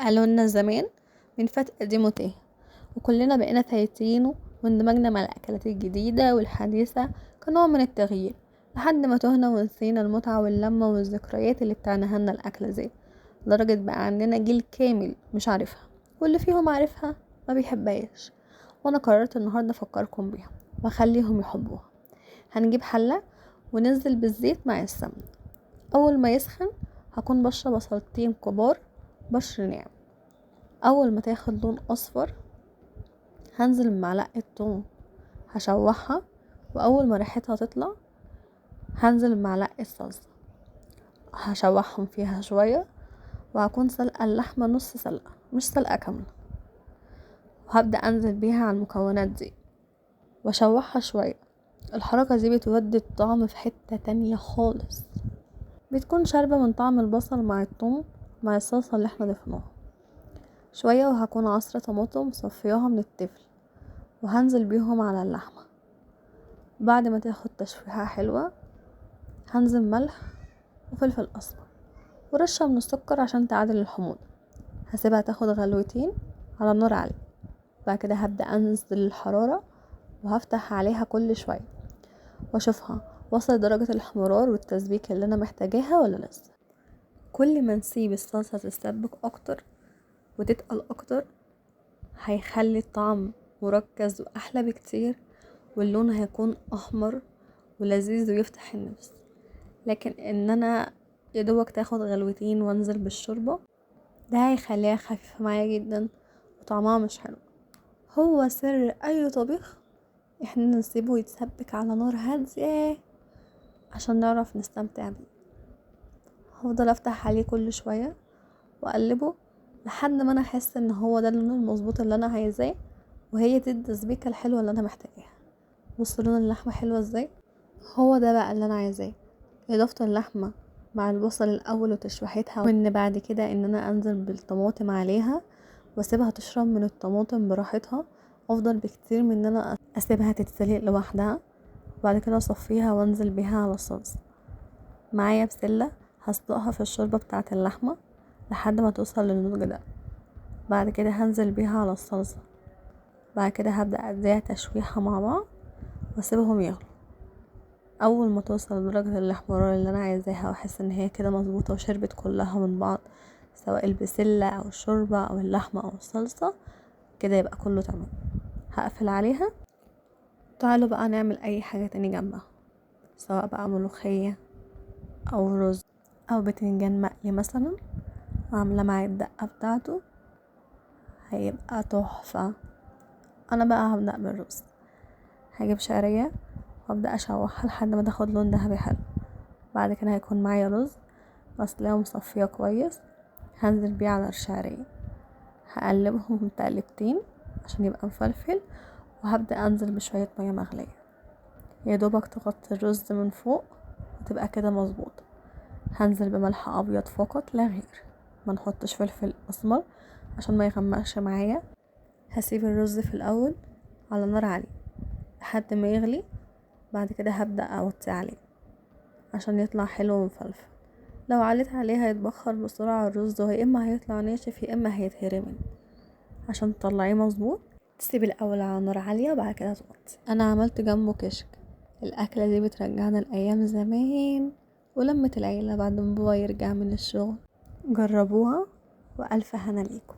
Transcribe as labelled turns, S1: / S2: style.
S1: قالوا لنا زمان من فات قديم وتاه، وكلنا بقينا فايتينه واندمجنا مع الأكلات الجديدة والحديثة كنوع من التغيير، لحد ما تهنا ونسينا المتعة واللمة والذكريات اللي بتعنيها لنا الأكلة دي، لدرجة بقى عندنا جيل كامل مش عارفها، واللي فيهم عارفها ما بيحبهاش. وانا قررت النهاردة افكركم بيها واخليهم يحبوها. هنجيب حلة وننزل بالزيت مع السمن. اول ما يسخن هكون بشر بصلتين كبار بشر ناعم. اول ما تاخد لون اصفر هنزل بمعلقة توم هشوحها، واول ما ريحتها تطلع هنزل بمعلقة صلصة هشوحهم فيها شوية، وهكون سلقة اللحمة نص سلقة مش سلقة كاملة، وهبدأ انزل بيها على المكونات دي واشوحها شوية. الحركة دي بتودي الطعم في حتة تانية خالص، بتكون شاربة من طعم البصل مع الثوم مع الصلصة اللي احنا ضفناها شوية. وهكون عصرة طماطم مصفياها من التفل وهنزل بيهم على اللحمة. بعد ما تاخد تشويحة حلوة هنزل ملح وفلفل اسمر ورشة من السكر عشان تعادل الحموضة. هسيبها تاخد غلوتين على نار عالية. بعد كده هبدأ انزل الحرارة وهفتح عليها كل شوية واشوفها وصل درجة الاحمرار والتسبيك اللي انا محتاجاها ولا لسه. كل ما نسيب الصلصة تتسبك اكتر وتتقل اكتر هيخلي الطعم مركز واحلى بكتير، واللون هيكون احمر ولذيذ ويفتح النفس. لكن ان انا يدوبك تاخد غلوتين وانزل بالشوربة ده هيخليها خفيفة معايا جدا وطعمها مش حلو. هو سر اي طبيخ احنا نسيبه يتسبك على نار هادية عشان نعرف نستمتع بيه. هفضل افتح عليه كل شوية واقلبه لحد ما انا احس ان هو ده اللون المظبوط اللي انا عايزاه، وهي دي التسبيكة الحلوة اللي انا محتاجاها. بص لون اللحمة حلوة ازاي، هو ده بقى اللي انا عايزاه. اضافة اللحمة مع البصل الاول وتشويحتها، وان بعد كده ان انا انزل بالطماطم عليها واسيبها تشرب من الطماطم براحتها افضل بكتير من ان انا اسيبها تتسلق لوحدها. وبعد كده اصفيها وانزل بيها على الصلصة. معايا بسلة هسلقها في الشوربة بتاعة اللحمة لحد ما توصل للنضج ده. بعد كده هنزل بيها على الصلصة. بعد كده هبدأ اديها تشويحة مع بعض واسيبهم يغلوا. اول ما توصل لدرجة الاحمرار اللي انا عايزاها واحس ان هي كده مظبوطة وشربت كلها من بعض، سواء البسلة او الشوربة او اللحمة او الصلصة، كده يبقى كله تمام. هقفل عليها. تعالوا بقى نعمل اي حاجة تاني جنبها، سواء بقى ملوخية او رز او بتنجان مقلي مثلا، وعاملة معاه الدقة بتاعته هيبقى تحفة. انا بقى هبدأ بالرز. هجيب شعرية وابدأ اشوحها لحد ما تاخد لون دهبي حلو. بعد كده هيكون معايا رز غسلاه ومصفيه كويس هنزل بيه على الشعرية. هقلبهم تقلبتين عشان يبقى مفلفل، وهبدأ انزل بشوية مية مغلية يا دوبك تغطي الرز من فوق وتبقى كده مظبوطة. هنزل بملح ابيض فقط لا غير، ما نحطش فلفل اسمر عشان ما يغمقش معايا. هسيب الرز في الاول على نار عالية لحد ما يغلي. بعد كده هبدأ اوطي عليه عشان يطلع حلو ومفلفل. لو عليت عليه هيتبخر بسرعة الرز، ويا اما هيطلع ناشف يا اما هيتهرمن. عشان تطلعيه مظبوط تسيب الاول على نار عالية وبعد كده توطي. انا عملت جنبه كشك. الاكلة دي بترجعنا لايام زمان ولمة العيلة بعد ما بابا يرجع من الشغل. جربوها والف هنا ليكم.